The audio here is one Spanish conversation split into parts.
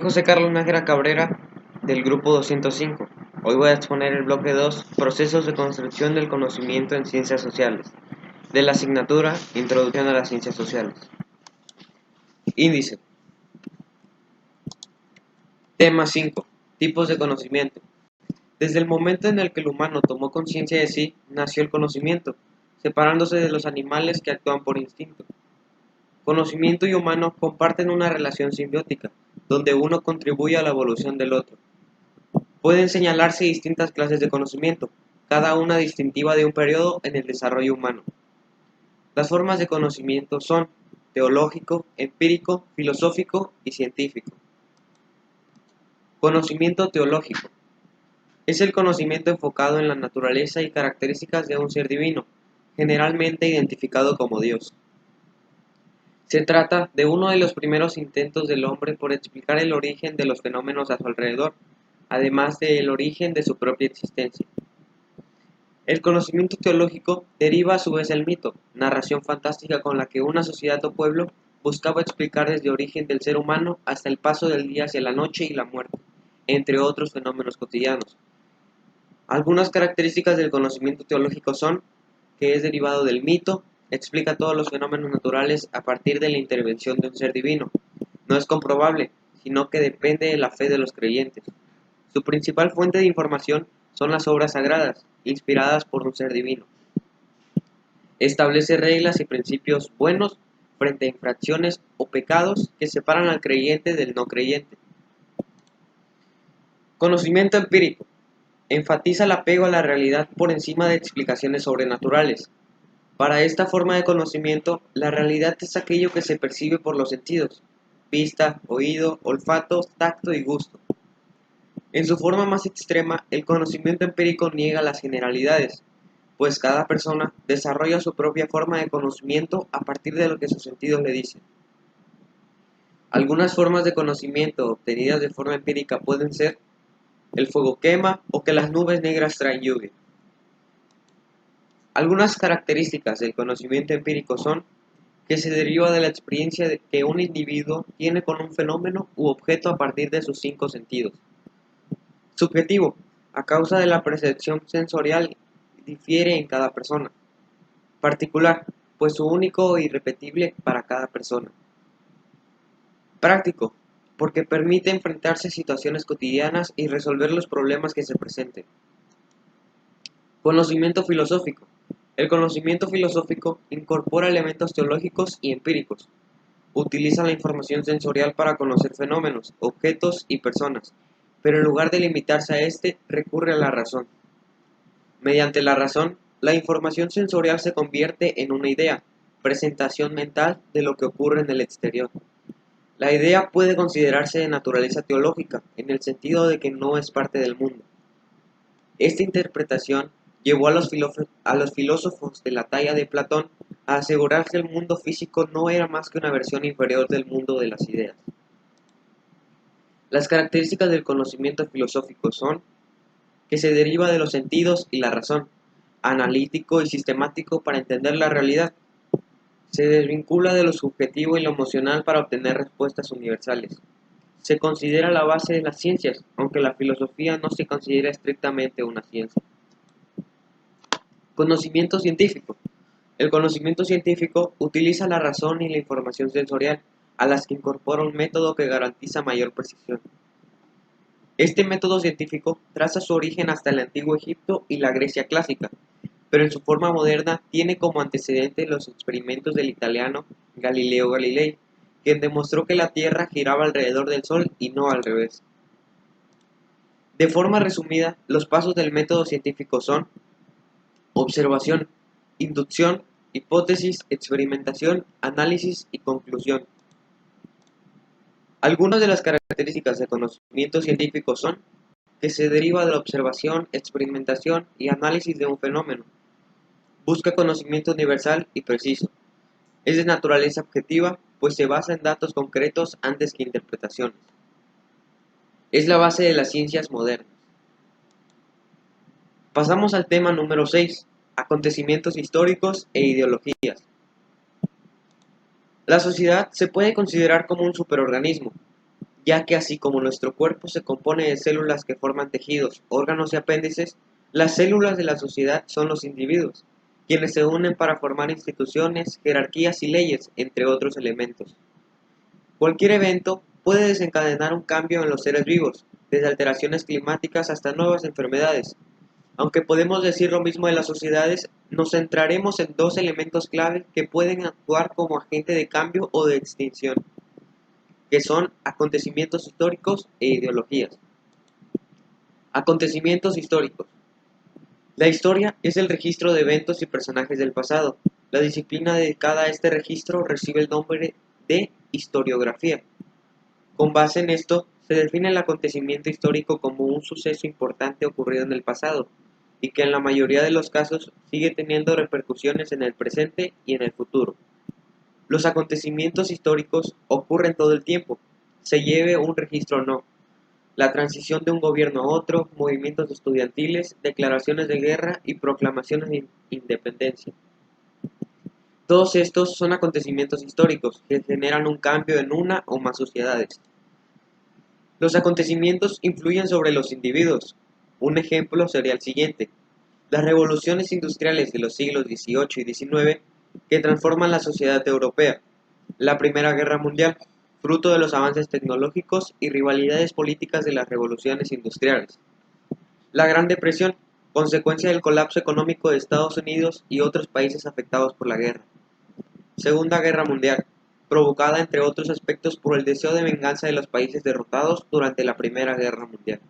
José Carlos Nájera Cabrera, del grupo 205. Hoy voy a exponer el bloque 2, Procesos de construcción del conocimiento en ciencias sociales, de la asignatura Introducción a las ciencias sociales. Índice. Tema 5. Tipos de conocimiento. Desde el momento en el que el humano tomó conciencia de sí, nació el conocimiento, separándose de los animales que actúan por instinto. Conocimiento y humano comparten una relación simbiótica, donde uno contribuye a la evolución del otro. Pueden señalarse distintas clases de conocimiento, cada una distintiva de un periodo en el desarrollo humano. Las formas de conocimiento son teológico, empírico, filosófico y científico. Conocimiento teológico. Es el conocimiento enfocado en la naturaleza y características de un ser divino, generalmente identificado como Dios. Se trata de uno de los primeros intentos del hombre por explicar el origen de los fenómenos a su alrededor, además del origen de su propia existencia. El conocimiento teológico deriva a su vez del mito, narración fantástica con la que una sociedad o pueblo buscaba explicar desde el origen del ser humano hasta el paso del día hacia la noche y la muerte, entre otros fenómenos cotidianos. Algunas características del conocimiento teológico son que es derivado del mito, explica todos los fenómenos naturales a partir de la intervención de un ser divino. No es comprobable, sino que depende de la fe de los creyentes. Su principal fuente de información son las obras sagradas, inspiradas por un ser divino. Establece reglas y principios buenos frente a infracciones o pecados que separan al creyente del no creyente. Conocimiento empírico. Enfatiza el apego a la realidad por encima de explicaciones sobrenaturales. Para esta forma de conocimiento, la realidad es aquello que se percibe por los sentidos: vista, oído, olfato, tacto y gusto. En su forma más extrema, el conocimiento empírico niega las generalidades, pues cada persona desarrolla su propia forma de conocimiento a partir de lo que sus sentidos le dicen. Algunas formas de conocimiento obtenidas de forma empírica pueden ser: el fuego quema o que las nubes negras traen lluvia. Algunas características del conocimiento empírico son que se deriva de la experiencia que un individuo tiene con un fenómeno u objeto a partir de sus 5 sentidos. Subjetivo, a causa de la percepción sensorial difiere en cada persona. Particular, pues su único e irrepetible para cada persona. Práctico, porque permite enfrentarse a situaciones cotidianas y resolver los problemas que se presenten. Conocimiento filosófico. El conocimiento filosófico incorpora elementos teológicos y empíricos. Utiliza la información sensorial para conocer fenómenos, objetos y personas, pero en lugar de limitarse a este, recurre a la razón. Mediante la razón, la información sensorial se convierte en una idea, presentación mental de lo que ocurre en el exterior. La idea puede considerarse de naturaleza teológica, en el sentido de que no es parte del mundo. Esta interpretación llevó a los filósofos de la talla de Platón a asegurar que el mundo físico no era más que una versión inferior del mundo de las ideas. Las características del conocimiento filosófico son que se deriva de los sentidos y la razón, analítico y sistemático para entender la realidad. Se desvincula de lo subjetivo y lo emocional para obtener respuestas universales. Se considera la base de las ciencias, aunque la filosofía no se considera estrictamente una ciencia. Conocimiento científico. El conocimiento científico utiliza la razón y la información sensorial, a las que incorpora un método que garantiza mayor precisión. Este método científico traza su origen hasta el antiguo Egipto y la Grecia clásica, pero en su forma moderna tiene como antecedente los experimentos del italiano Galileo Galilei, quien demostró que la Tierra giraba alrededor del Sol y no al revés. De forma resumida, los pasos del método científico son: observación, inducción, hipótesis, experimentación, análisis y conclusión. Algunas de las características del conocimiento científico son que se deriva de la observación, experimentación y análisis de un fenómeno. Busca conocimiento universal y preciso. Es de naturaleza objetiva, pues se basa en datos concretos antes que interpretaciones. Es la base de las ciencias modernas. Pasamos al tema número 6, acontecimientos históricos e ideologías. La sociedad se puede considerar como un superorganismo. ya que así como nuestro cuerpo se compone de células que forman tejidos, órganos y apéndices, las células de la sociedad son los individuos, quienes se unen para formar instituciones, jerarquías y leyes, entre otros elementos. Cualquier evento puede desencadenar un cambio en los seres vivos, desde alteraciones climáticas hasta nuevas enfermedades. Aunque podemos decir lo mismo de las sociedades, nos centraremos en dos elementos clave que pueden actuar como agente de cambio o de extinción, que son acontecimientos históricos e ideologías. Acontecimientos históricos. La historia es el registro de eventos y personajes del pasado. La disciplina dedicada a este registro recibe el nombre de historiografía. Con base en esto, se define el acontecimiento histórico como un suceso importante ocurrido en el pasado, y que en la mayoría de los casos sigue teniendo repercusiones en el presente y en el futuro. Los acontecimientos históricos ocurren todo el tiempo, se lleve un registro o no. La transición de un gobierno a otro, movimientos estudiantiles, declaraciones de guerra y proclamaciones de independencia. Todos estos son acontecimientos históricos que generan un cambio en una o más sociedades. Los acontecimientos influyen sobre los individuos. Un ejemplo sería el siguiente: las revoluciones industriales de los siglos XVIII y XIX que transforman la sociedad europea, la Primera Guerra Mundial, fruto de los avances tecnológicos y rivalidades políticas de las revoluciones industriales, la Gran Depresión, consecuencia del colapso económico de Estados Unidos y otros países afectados por la guerra, Segunda Guerra Mundial, provocada entre otros aspectos por el deseo de venganza de los países derrotados durante la Primera Guerra Mundial.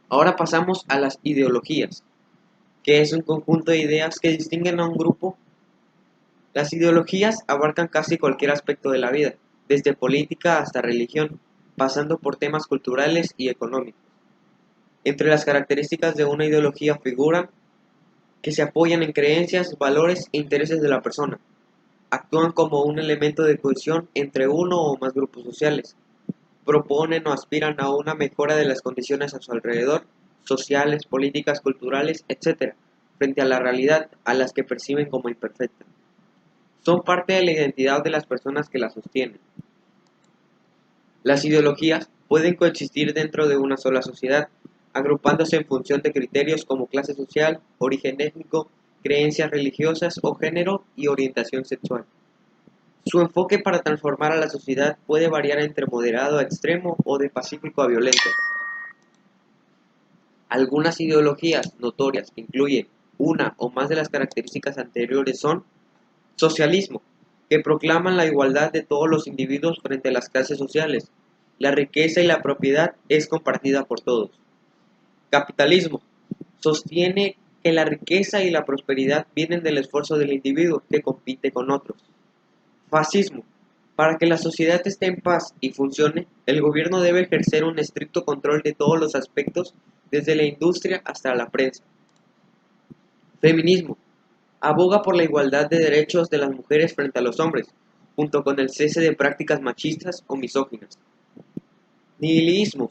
Ahora pasamos a las ideologías, que es un conjunto de ideas que distinguen a un grupo. Las ideologías abarcan casi cualquier aspecto de la vida, desde política hasta religión, pasando por temas culturales y económicos. Entre las características de una ideología figuran que se apoyan en creencias, valores e intereses de la persona. Actúan como un elemento de cohesión entre uno o más grupos sociales. Proponen o aspiran a una mejora de las condiciones a su alrededor, sociales, políticas, culturales, etc., frente a la realidad a las que perciben como imperfecta. Son parte de la identidad de las personas que la sostienen. Las ideologías pueden coexistir dentro de una sola sociedad, agrupándose en función de criterios como clase social, origen étnico, creencias religiosas o género y orientación sexual. Su enfoque para transformar a la sociedad puede variar entre moderado a extremo o de pacífico a violento. Algunas ideologías notorias que incluyen una o más de las características anteriores son: socialismo, que proclaman la igualdad de todos los individuos frente a las clases sociales. La riqueza y la propiedad es compartida por todos. Capitalismo, sostiene que la riqueza y la prosperidad vienen del esfuerzo del individuo que compite con otros. Fascismo, para que la sociedad esté en paz y funcione, el gobierno debe ejercer un estricto control de todos los aspectos, desde la industria hasta la prensa. Feminismo, aboga por la igualdad de derechos de las mujeres frente a los hombres, junto con el cese de prácticas machistas o misóginas. Nihilismo,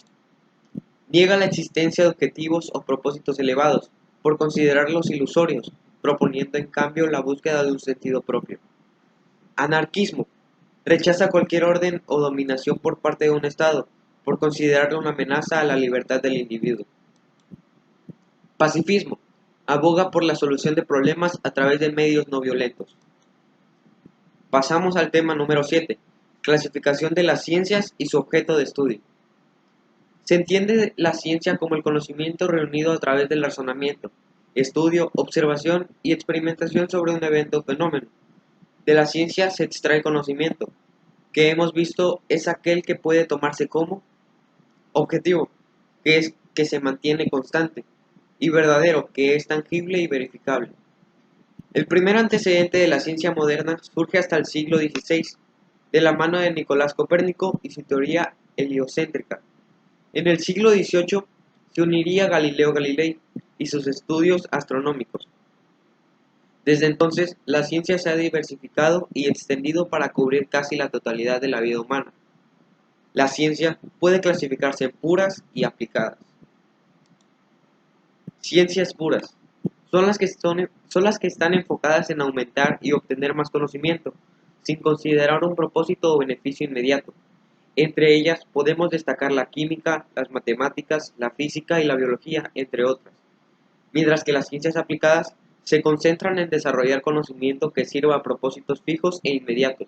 niega la existencia de objetivos o propósitos elevados, por considerarlos ilusorios, proponiendo en cambio la búsqueda de un sentido propio. Anarquismo, rechaza cualquier orden o dominación por parte de un Estado, por considerarlo una amenaza a la libertad del individuo. Pacifismo, aboga por la solución de problemas a través de medios no violentos. Pasamos al tema número 7, clasificación de las ciencias y su objeto de estudio. Se entiende la ciencia como el conocimiento reunido a través del razonamiento, estudio, observación y experimentación sobre un evento o fenómeno. De la ciencia se extrae conocimiento, que hemos visto es aquel que puede tomarse como objetivo, que es que se mantiene constante, y verdadero, que es tangible y verificable. El primer antecedente de la ciencia moderna surge hasta el siglo XVI, de la mano de Nicolás Copérnico y su teoría heliocéntrica. En el siglo XVIII se uniría Galileo Galilei y sus estudios astronómicos. Desde entonces, la ciencia se ha diversificado y extendido para cubrir casi la totalidad de la vida humana. La ciencia puede clasificarse en puras y aplicadas. Ciencias puras son las que están enfocadas en aumentar y obtener más conocimiento, sin considerar un propósito o beneficio inmediato. Entre ellas podemos destacar la química, las matemáticas, la física y la biología, entre otras, mientras que las ciencias aplicadas se concentran en desarrollar conocimiento que sirva a propósitos fijos e inmediatos.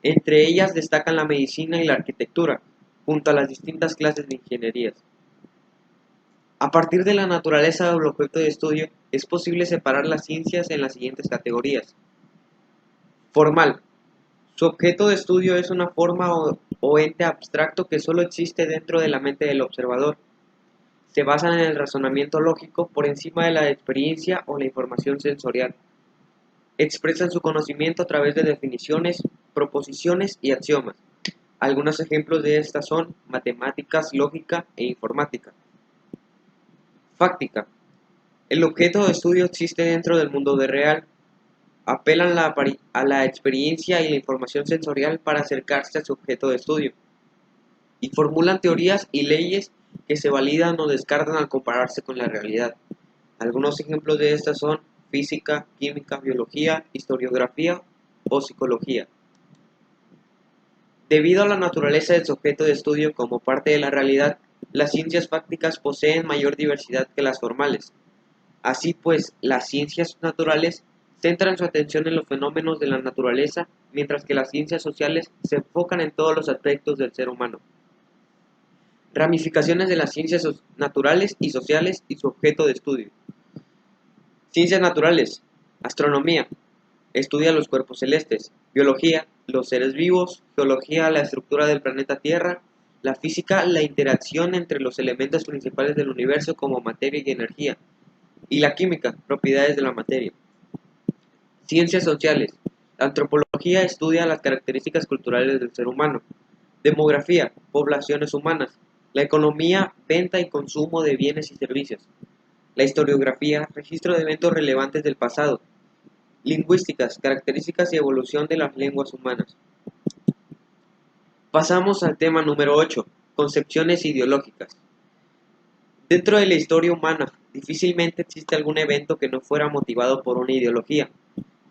Entre ellas destacan la medicina y la arquitectura, junto a las distintas clases de ingenierías. A partir de la naturaleza del objeto de estudio, es posible separar las ciencias en las siguientes categorías. Formal. Su objeto de estudio es una forma o ente abstracto que solo existe dentro de la mente del observador. Se basan en el razonamiento lógico por encima de la experiencia o la información sensorial. Expresan su conocimiento a través de definiciones, proposiciones y axiomas. Algunos ejemplos de estas son matemáticas, lógica e informática. Fáctica. El objeto de estudio existe dentro del mundo real. Apelan a la experiencia y la información sensorial para acercarse a su objeto de estudio. Y formulan teorías y leyes que se validan o descartan al compararse con la realidad. Algunos ejemplos de estas son física, química, biología, historiografía o psicología. Debido a la naturaleza del sujeto de estudio como parte de la realidad, las ciencias fácticas poseen mayor diversidad que las formales. Así pues, las ciencias naturales centran su atención en los fenómenos de la naturaleza, mientras que las ciencias sociales se enfocan en todos los aspectos del ser humano. Ramificaciones de las ciencias naturales y sociales y su objeto de estudio. Ciencias naturales. Astronomía. Estudia los cuerpos celestes. Biología. Los seres vivos. Geología. La estructura del planeta Tierra. La física. La interacción entre los elementos principales del universo como materia y energía. Y la química. Propiedades de la materia. Ciencias sociales. La antropología estudia las características culturales del ser humano. Demografía. Poblaciones humanas. La economía, venta y consumo de bienes y servicios. La historiografía, registro de eventos relevantes del pasado. Lingüísticas, características y evolución de las lenguas humanas. Pasamos al tema número 8, concepciones ideológicas. Dentro de la historia humana, difícilmente existe algún evento que no fuera motivado por una ideología,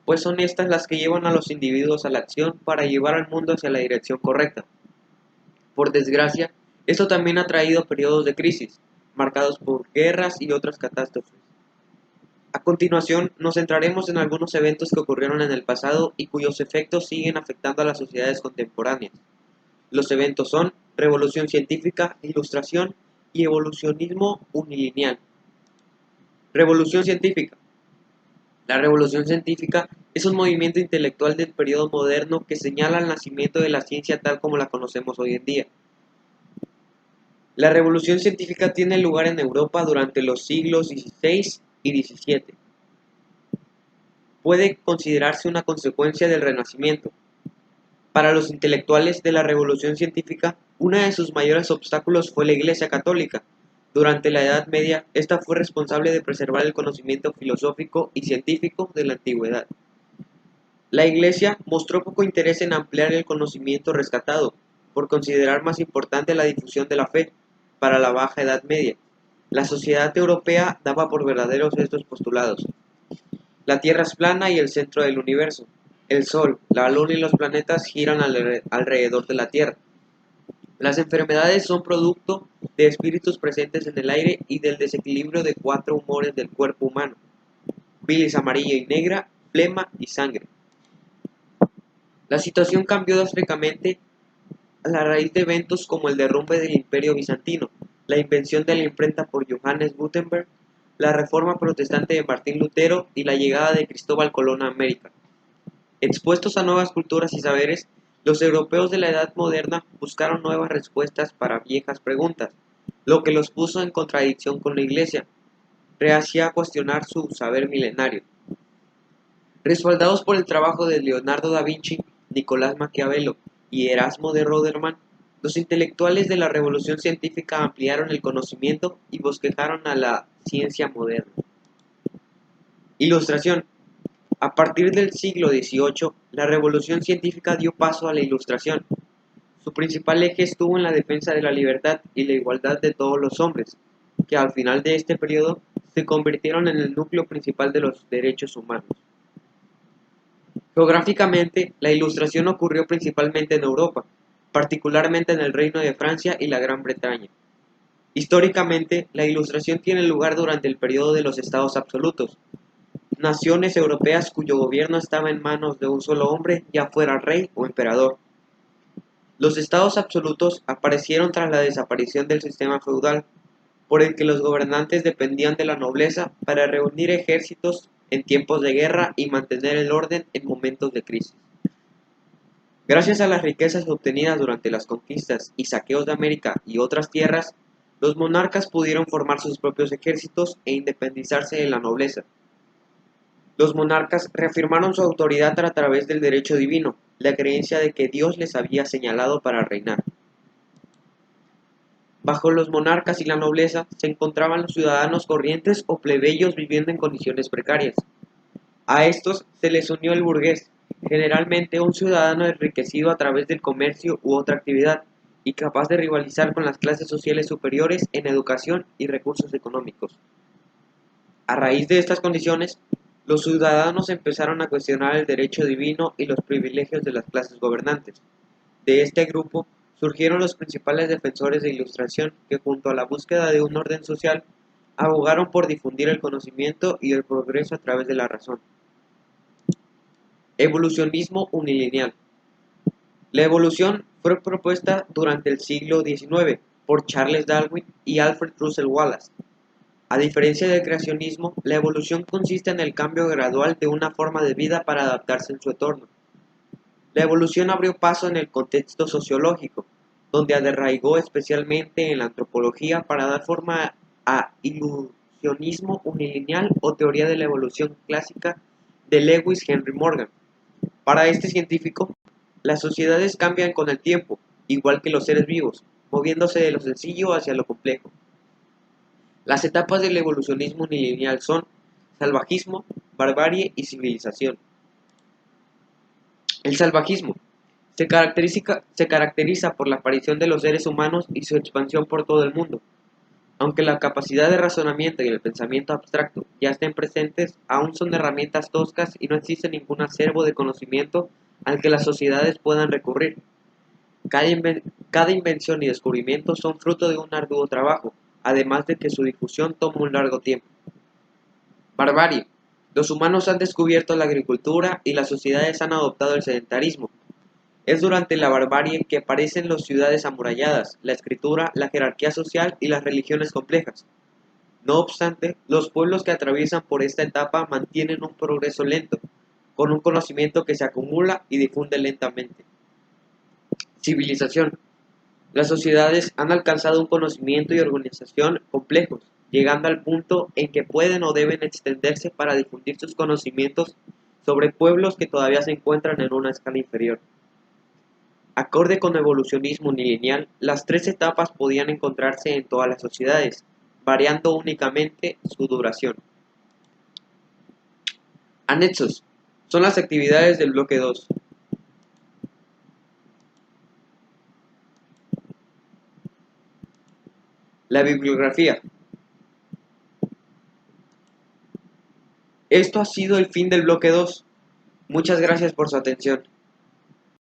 pues son estas las que llevan a los individuos a la acción para llevar al mundo hacia la dirección correcta. Por desgracia, esto también ha traído periodos de crisis, marcados por guerras y otras catástrofes. A continuación, nos centraremos en algunos eventos que ocurrieron en el pasado y cuyos efectos siguen afectando a las sociedades contemporáneas. Los eventos son Revolución Científica, Ilustración y Evolucionismo unilineal. Revolución Científica. La Revolución Científica es un movimiento intelectual del periodo moderno que señala el nacimiento de la ciencia tal como la conocemos hoy en día. La revolución científica tiene lugar en Europa durante los siglos XVI y XVII. Puede considerarse una consecuencia del Renacimiento. Para los intelectuales de la revolución científica, uno de sus mayores obstáculos fue la Iglesia Católica. Durante la Edad Media, esta fue responsable de preservar el conocimiento filosófico y científico de la antigüedad. La Iglesia mostró poco interés en ampliar el conocimiento rescatado, por considerar más importante la difusión de la fe. Para la Baja Edad Media, la sociedad europea daba por verdaderos estos postulados. La Tierra es plana y el centro del universo. El Sol, la Luna y los planetas giran alrededor de la Tierra. Las enfermedades son producto de espíritus presentes en el aire y del desequilibrio de 4 humores del cuerpo humano: bilis amarilla y negra, flema y sangre. La situación cambió drásticamente a la raíz de eventos como el derrumbe del Imperio Bizantino, la invención de la imprenta por Johannes Gutenberg, la reforma protestante de Martín Lutero y la llegada de Cristóbal Colón a América. Expuestos a nuevas culturas y saberes, los europeos de la Edad Moderna buscaron nuevas respuestas para viejas preguntas, lo que los puso en contradicción con la Iglesia, reacia a cuestionar su saber milenario. Respaldados por el trabajo de Leonardo da Vinci, Nicolás Maquiavelo y Erasmo de Rotterdam, los intelectuales de la revolución científica ampliaron el conocimiento y bosquejaron a la ciencia moderna. Ilustración. A partir del siglo XVIII, la revolución científica dio paso a la Ilustración. Su principal eje estuvo en la defensa de la libertad y la igualdad de todos los hombres, que al final de este periodo se convirtieron en el núcleo principal de los derechos humanos. Geográficamente, la Ilustración ocurrió principalmente en Europa. particularmente en el Reino de Francia y la Gran Bretaña. Históricamente, la Ilustración tiene lugar durante el periodo de los estados absolutos, naciones europeas cuyo gobierno estaba en manos de un solo hombre, ya fuera rey o emperador. Los estados absolutos aparecieron tras la desaparición del sistema feudal, por el que los gobernantes dependían de la nobleza para reunir ejércitos en tiempos de guerra y mantener el orden en momentos de crisis. Gracias a las riquezas obtenidas durante las conquistas y saqueos de América y otras tierras, los monarcas pudieron formar sus propios ejércitos e independizarse de la nobleza. Los monarcas reafirmaron su autoridad a través del derecho divino, la creencia de que Dios les había señalado para reinar. Bajo los monarcas y la nobleza se encontraban los ciudadanos corrientes o plebeyos viviendo en condiciones precarias. A estos se les unió el burgués, generalmente un ciudadano enriquecido a través del comercio u otra actividad, y capaz de rivalizar con las clases sociales superiores en educación y recursos económicos. A raíz de estas condiciones, los ciudadanos empezaron a cuestionar el derecho divino y los privilegios de las clases gobernantes. De este grupo surgieron los principales defensores de Ilustración que, junto a la búsqueda de un orden social, abogaron por difundir el conocimiento y el progreso a través de la razón. Evolucionismo unilineal. La evolución fue propuesta durante el siglo XIX por Charles Darwin y Alfred Russel Wallace. A diferencia del creacionismo, la evolución consiste en el cambio gradual de una forma de vida para adaptarse en su entorno. La evolución abrió paso en el contexto sociológico, donde arraigó especialmente en la antropología para dar forma a ilusionismo unilineal o teoría de la evolución clásica de Lewis Henry Morgan. Para este científico, las sociedades cambian con el tiempo, igual que los seres vivos, moviéndose de lo sencillo hacia lo complejo. Las etapas del evolucionismo unilineal son salvajismo, barbarie y civilización. El salvajismo se caracteriza por la aparición de los seres humanos y su expansión por todo el mundo. Aunque la capacidad de razonamiento y el pensamiento abstracto ya estén presentes, aún son herramientas toscas y no existe ningún acervo de conocimiento al que las sociedades puedan recurrir. Cada invención y descubrimiento son fruto de un arduo trabajo, además de que su difusión toma un largo tiempo. Barbarie. Los humanos han descubierto la agricultura y las sociedades han adoptado el sedentarismo. Es durante la barbarie que aparecen las ciudades amuralladas, la escritura, la jerarquía social y las religiones complejas. No obstante, los pueblos que atraviesan por esta etapa mantienen un progreso lento, con un conocimiento que se acumula y difunde lentamente. Civilización. Las sociedades han alcanzado un conocimiento y organización complejos, llegando al punto en que pueden o deben extenderse para difundir sus conocimientos sobre pueblos que todavía se encuentran en una escala inferior. Acorde con evolucionismo unilineal, las tres etapas podían encontrarse en todas las sociedades, variando únicamente su duración. Anexos. Son las actividades del bloque 2. La bibliografía. Esto ha sido el fin del bloque 2. Muchas gracias por su atención.